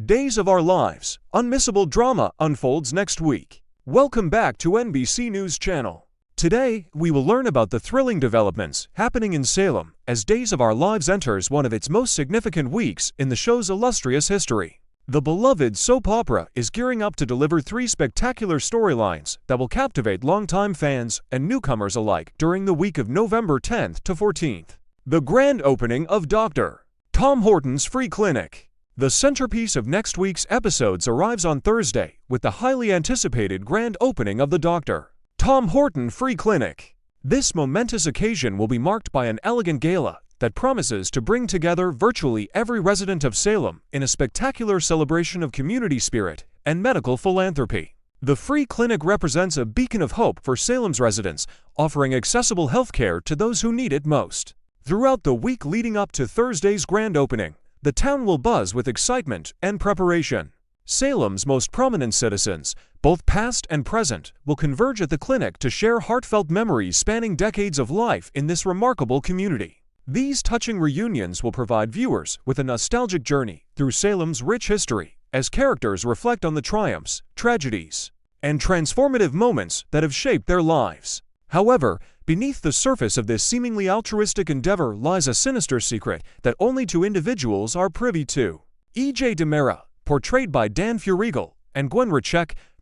Days of Our Lives, unmissable drama unfolds next week. Welcome back to NBC News Channel. Today, we will learn about the thrilling developments happening in Salem as Days of Our Lives enters one of its most significant weeks in the show's illustrious history. The beloved soap opera is gearing up to deliver 3 spectacular storylines that will captivate longtime fans and newcomers alike during the week of November 10th to 14th. The grand opening of Dr. Tom Horton's Free Clinic. The centerpiece of next week's episodes arrives on Thursday with the highly anticipated grand opening of the Dr. Tom Horton Free Clinic. This momentous occasion will be marked by an elegant gala that promises to bring together virtually every resident of Salem in a spectacular celebration of community spirit and medical philanthropy. The Free Clinic represents a beacon of hope for Salem's residents, offering accessible healthcare to those who need it most. Throughout the week leading up to Thursday's grand opening, the town will buzz with excitement and preparation. Salem's most prominent citizens, both past and present, will converge at the clinic to share heartfelt memories spanning decades of life in this remarkable community. These touching reunions will provide viewers with a nostalgic journey through Salem's rich history as characters reflect on the triumphs, tragedies, and transformative moments that have shaped their lives. However, beneath the surface of this seemingly altruistic endeavor lies a sinister secret that only 2 individuals are privy to. E.J. DiMera, portrayed by Dan Furigal, and Gwen,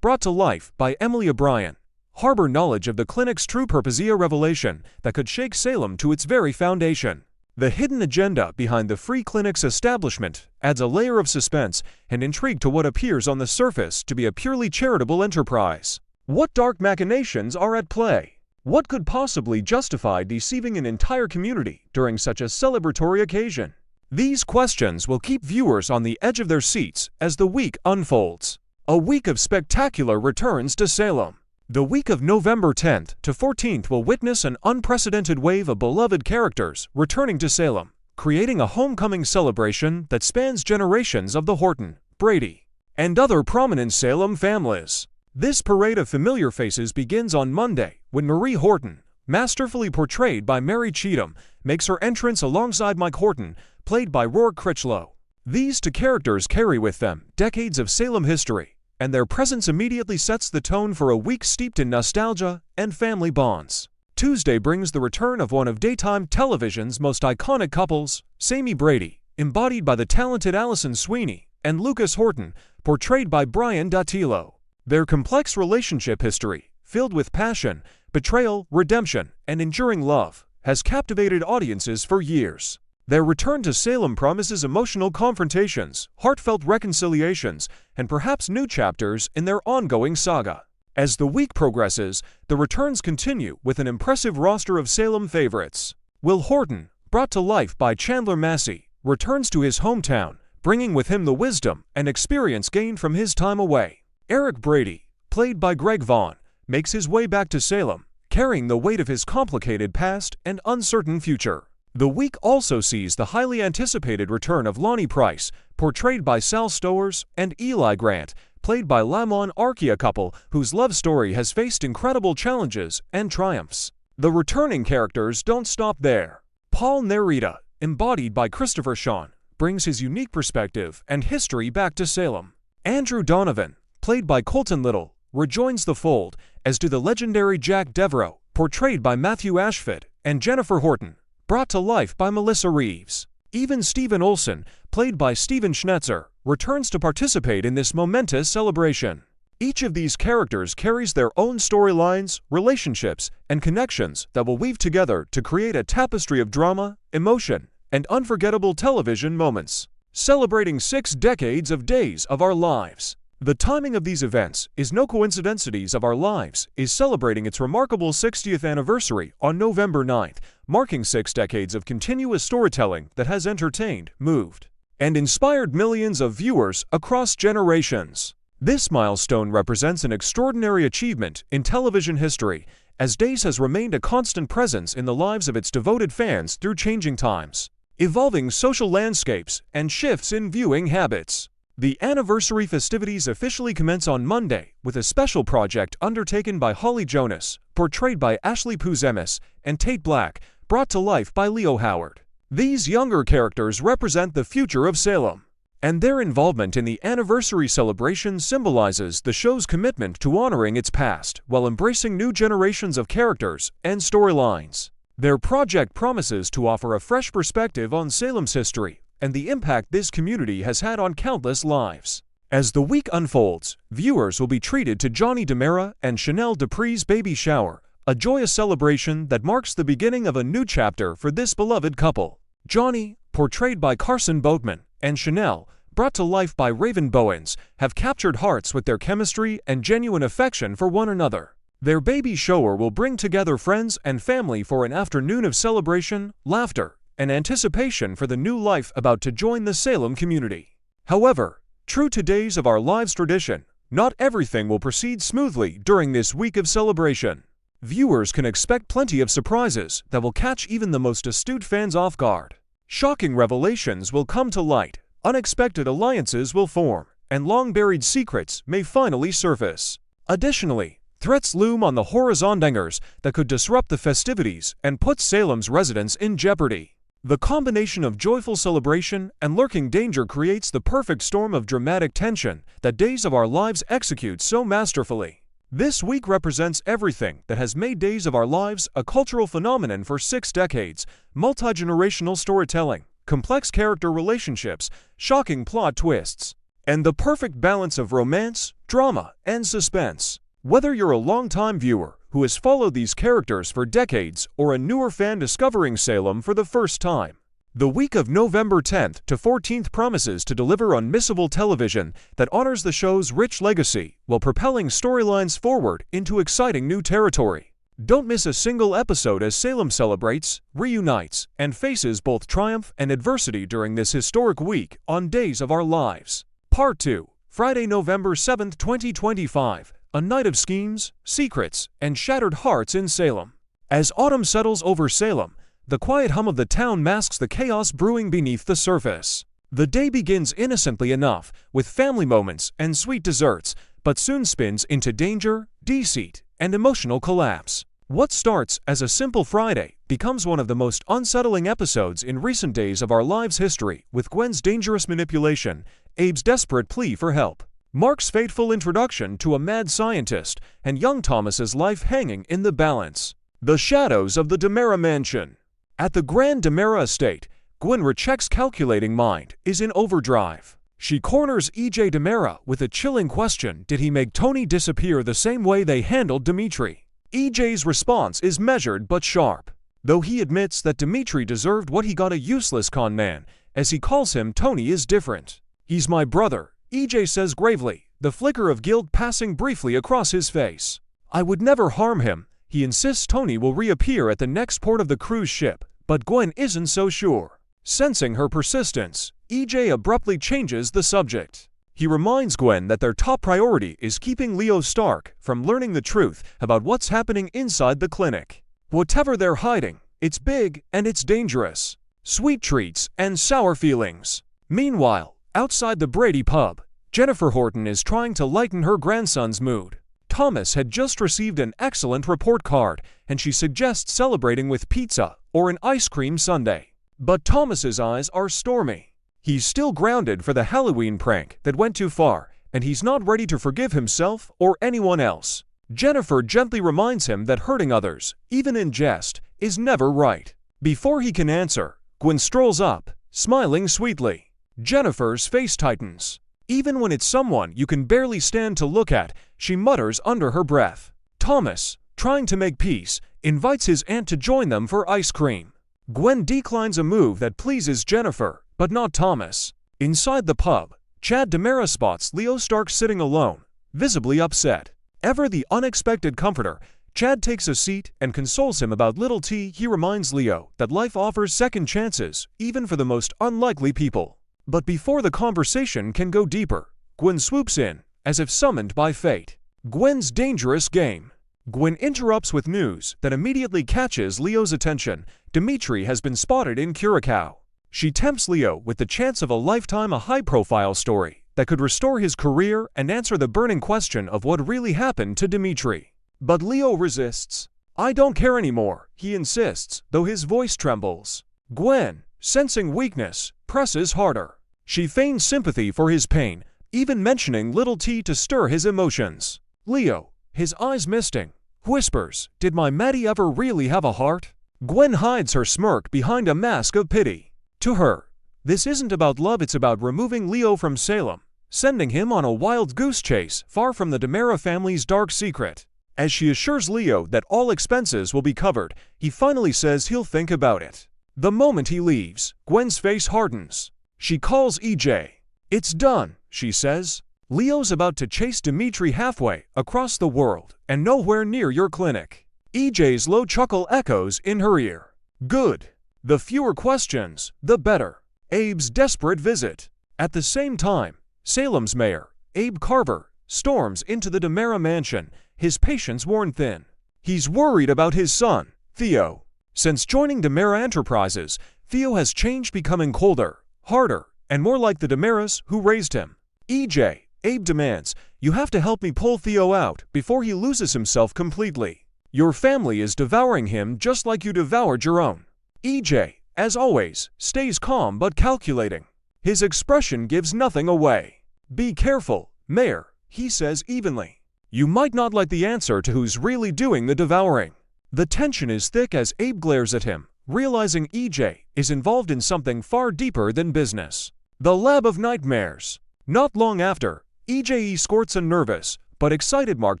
brought to life by Emily O'Brien, harbor knowledge of the clinic's true purpose, a revelation that could shake Salem to its very foundation. The hidden agenda behind the Free Clinic's establishment adds a layer of suspense and intrigue to what appears on the surface to be a purely charitable enterprise. What dark machinations are at play? What could possibly justify deceiving an entire community during such a celebratory occasion? These questions will keep viewers on the edge of their seats as the week unfolds. A week of spectacular returns to Salem. The week of November 10th to 14th will witness an unprecedented wave of beloved characters returning to Salem, creating a homecoming celebration that spans generations of the Horton, Brady, and other prominent Salem families. This parade of familiar faces begins on Monday when Marie Horton, masterfully portrayed by Mary Cheatham, makes her entrance alongside Mike Horton, played by Rourke Critchlow. These 2 characters carry with them decades of Salem history, and their presence immediately sets the tone for a week steeped in nostalgia and family bonds. Tuesday brings the return of one of daytime television's most iconic couples, Sammy Brady, embodied by the talented Allison Sweeney, and Lucas Horton, portrayed by Brian Dattilo. Their complex relationship history, filled with passion, betrayal, redemption, and enduring love, has captivated audiences for years. Their return to Salem promises emotional confrontations, heartfelt reconciliations, and perhaps new chapters in their ongoing saga. As the week progresses, the returns continue with an impressive roster of Salem favorites. Will Horton, brought to life by Chandler Massey, returns to his hometown, bringing with him the wisdom and experience gained from his time away. Eric Brady, played by Greg Vaughn, makes his way back to Salem, carrying the weight of his complicated past and uncertain future. The week also sees the highly anticipated return of Lonnie Price, portrayed by Sal Stowers, and Eli Grant, played by Lamon Archie, a couple whose love story has faced incredible challenges and triumphs. The returning characters don't stop there. Paul Nerita, embodied by Christopher Sean, brings his unique perspective and history back to Salem. Andrew Donovan, played by Colton Little, rejoins the fold, as do the legendary Jack Devereaux, portrayed by Matthew Ashford, and Jennifer Horton, brought to life by Melissa Reeves. Even Stephen Olson, played by Steven Schnetzer, returns to participate in this momentous celebration. Each of these characters carries their own storylines, relationships, and connections that will weave together to create a tapestry of drama, emotion, and unforgettable television moments. Celebrating 6 decades of Days of Our Lives. The timing of these events is no coincidence. Days of Our Lives is celebrating its remarkable 60th anniversary on November 9th, marking 6 decades of continuous storytelling that has entertained, moved, and inspired millions of viewers across generations. This milestone represents an extraordinary achievement in television history, as Days has remained a constant presence in the lives of its devoted fans through changing times, evolving social landscapes, and shifts in viewing habits. The anniversary festivities officially commence on Monday with a special project undertaken by Holly Jonas, portrayed by Ashley Puzemis, and Tate Black, brought to life by Leo Howard. These younger characters represent the future of Salem, and their involvement in the anniversary celebration symbolizes the show's commitment to honoring its past while embracing new generations of characters and storylines. Their project promises to offer a fresh perspective on Salem's history and the impact this community has had on countless lives. As the week unfolds, viewers will be treated to Johnny DiMera and Chanel Dupree's baby shower, a joyous celebration that marks the beginning of a new chapter for this beloved couple. Johnny, portrayed by Carson Boatman, and Chanel, brought to life by Raven Bowens, have captured hearts with their chemistry and genuine affection for one another. Their baby shower will bring together friends and family for an afternoon of celebration, laughter, and anticipation for the new life about to join the Salem community. However, true to Days of Our Lives tradition, not everything will proceed smoothly during this week of celebration. Viewers can expect plenty of surprises that will catch even the most astute fans off guard. Shocking revelations will come to light, unexpected alliances will form, and long-buried secrets may finally surface. Additionally, threats loom on the horizontals that could disrupt the festivities and put Salem's residents in jeopardy. The combination of joyful celebration and lurking danger creates the perfect storm of dramatic tension that Days of Our Lives executes so masterfully. This week represents everything that has made Days of Our Lives a cultural phenomenon for 6 decades: multi-generational storytelling, complex character relationships, shocking plot twists, and the perfect balance of romance, drama, and suspense. Whether you're a longtime viewer who has followed these characters for decades or a newer fan discovering Salem for the first time, the week of November 10th to 14th promises to deliver unmissable television that honors the show's rich legacy while propelling storylines forward into exciting new territory. Don't miss a single episode as Salem celebrates, reunites, and faces both triumph and adversity during this historic week on Days of Our Lives. Part 2, Friday, November 7th, 2025, a night of schemes, secrets, and shattered hearts in Salem. As autumn settles over Salem, the quiet hum of the town masks the chaos brewing beneath the surface. The day begins innocently enough, with family moments and sweet desserts, but soon spins into danger, deceit, and emotional collapse. What starts as a simple Friday becomes one of the most unsettling episodes in recent Days of Our Lives history, with Gwen's dangerous manipulation, Abe's desperate plea for help, Mark's fateful introduction to a mad scientist, and young Thomas's life hanging in the balance. The shadows of the DiMera mansion. At the Grand DiMera estate, Gwen Rechek's calculating mind is in overdrive. She corners E.J. DiMera with a chilling question: did he make Tony disappear the same way they handled Dimitri? E.J.'s response is measured but sharp. Though he admits that Dimitri deserved what he got, a useless con man, as he calls him, Tony is different. "He's my brother," E.J. says gravely, the flicker of guilt passing briefly across his face. "I would never harm him." He insists Tony will reappear at the next port of the cruise ship, but Gwen isn't so sure. Sensing her persistence, E.J. abruptly changes the subject. He reminds Gwen that their top priority is keeping Leo Stark from learning the truth about what's happening inside the clinic. Whatever they're hiding, it's big and it's dangerous. Sweet treats and sour feelings. Meanwhile, outside the Brady Pub, Jennifer Horton is trying to lighten her grandson's mood. Thomas had just received an excellent report card, and she suggests celebrating with pizza or an ice cream sundae. But Thomas's eyes are stormy. He's still grounded for the Halloween prank that went too far, and he's not ready to forgive himself or anyone else. Jennifer gently reminds him that hurting others, even in jest, is never right. Before he can answer, Gwen strolls up, smiling sweetly. Jennifer's face tightens. Even when it's someone you can barely stand to look at, she mutters under her breath. Thomas, trying to make peace, invites his aunt to join them for ice cream. Gwen declines a move that pleases Jennifer, but not Thomas. Inside the pub, Chad DiMera spots Leo Stark sitting alone, visibly upset. Ever the unexpected comforter, Chad takes a seat and consoles him about little T. He reminds Leo that life offers second chances, even for the most unlikely people. But before the conversation can go deeper, Gwen swoops in, as if summoned by fate. Gwen's dangerous game. Gwen interrupts with news that immediately catches Leo's attention. Dimitri has been spotted in Curacao. She tempts Leo with the chance of a lifetime, a high-profile story that could restore his career and answer the burning question of what really happened to Dimitri. But Leo resists. "I don't care anymore," he insists, though his voice trembles. Gwen, sensing weakness, presses harder. She feigns sympathy for his pain, even mentioning little T to stir his emotions. Leo, his eyes misting, whispers, "Did my Maddie ever really have a heart?" Gwen hides her smirk behind a mask of pity. To her, this isn't about love, it's about removing Leo from Salem, sending him on a wild goose chase far from the DiMera family's dark secret. As she assures Leo that all expenses will be covered, he finally says he'll think about it. The moment he leaves, Gwen's face hardens. She calls EJ. "It's done," she says. "Leo's about to chase Dimitri halfway across the world and nowhere near your clinic." EJ's low chuckle echoes in her ear. Good. The fewer questions, the better. Abe's desperate visit. At the same time, Salem's mayor, Abe Carver, storms into the DiMera mansion, his patience worn thin. He's worried about his son, Theo. Since joining DiMera Enterprises, Theo has changed, becoming colder, harder, and more like the DiMeras who raised him. EJ, Abe demands, "You have to help me pull Theo out before he loses himself completely. Your family is devouring him just like you devoured your own." EJ, as always, stays calm but calculating. His expression gives nothing away. "Be careful, Mayor," he says evenly. "You might not like the answer to who's really doing the devouring." The tension is thick as Abe glares at him, realizing EJ is involved in something far deeper than business. The Lab of Nightmares. Not long after, EJ escorts a nervous but excited Mark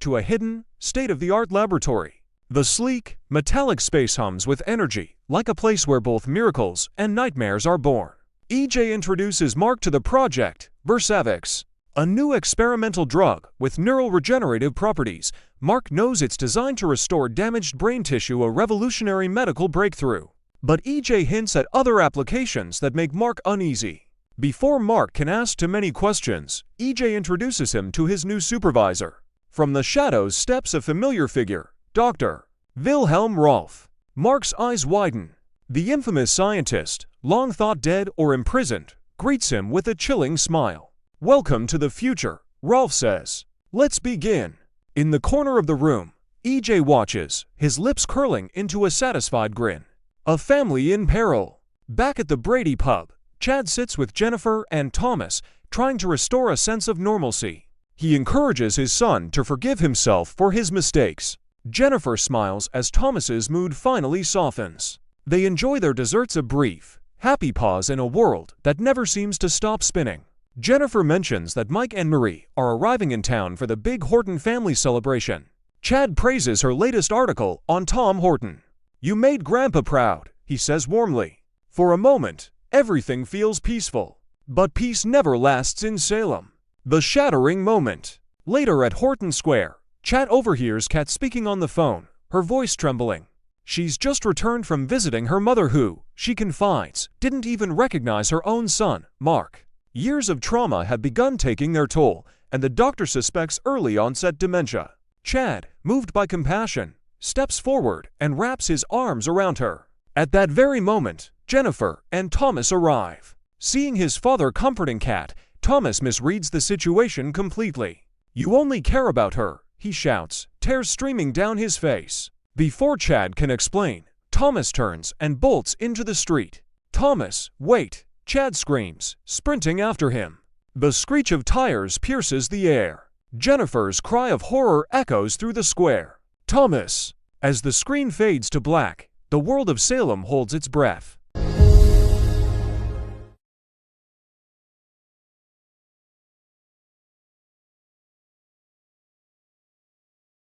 to a hidden, state-of-the-art laboratory. The sleek, metallic space hums with energy, like a place where both miracles and nightmares are born. EJ introduces Mark to the project, Versavix, a new experimental drug with neural regenerative properties. Mark knows it's designed to restore damaged brain tissue, a revolutionary medical breakthrough. But EJ hints at other applications that make Mark uneasy. Before Mark can ask too many questions, EJ introduces him to his new supervisor. From the shadows steps a familiar figure, Dr. Wilhelm Rolf. Mark's eyes widen. The infamous scientist, long thought dead or imprisoned, greets him with a chilling smile. "Welcome to the future," Rolf says. "Let's begin." In the corner of the room, EJ watches, his lips curling into a satisfied grin. A family in peril. Back at the Brady Pub, Chad sits with Jennifer and Thomas, trying to restore a sense of normalcy. He encourages his son to forgive himself for his mistakes. Jennifer smiles as Thomas's mood finally softens. They enjoy their desserts, a brief, happy pause in a world that never seems to stop spinning. Jennifer mentions that Mike and Marie are arriving in town for the big Horton family celebration. Chad praises her latest article on Tom Horton. "You made Grandpa proud," he says warmly. For a moment, everything feels peaceful. But peace never lasts in Salem. The shattering moment. Later at Horton Square, Chad overhears Kat speaking on the phone, her voice trembling. She's just returned from visiting her mother who, she confides, didn't even recognize her own son, Mark. Years of trauma have begun taking their toll, and the doctor suspects early onset dementia. Chad, moved by compassion, steps forward and wraps his arms around her. At that very moment, Jennifer and Thomas arrive. Seeing his father comforting Kat, Thomas misreads the situation completely. "You only care about her," he shouts, tears streaming down his face. Before Chad can explain, Thomas turns and bolts into the street. "Thomas, wait!" Chad screams, sprinting after him. The screech of tires pierces the air. Jennifer's cry of horror echoes through the square. "Thomas!" As the screen fades to black, the world of Salem holds its breath.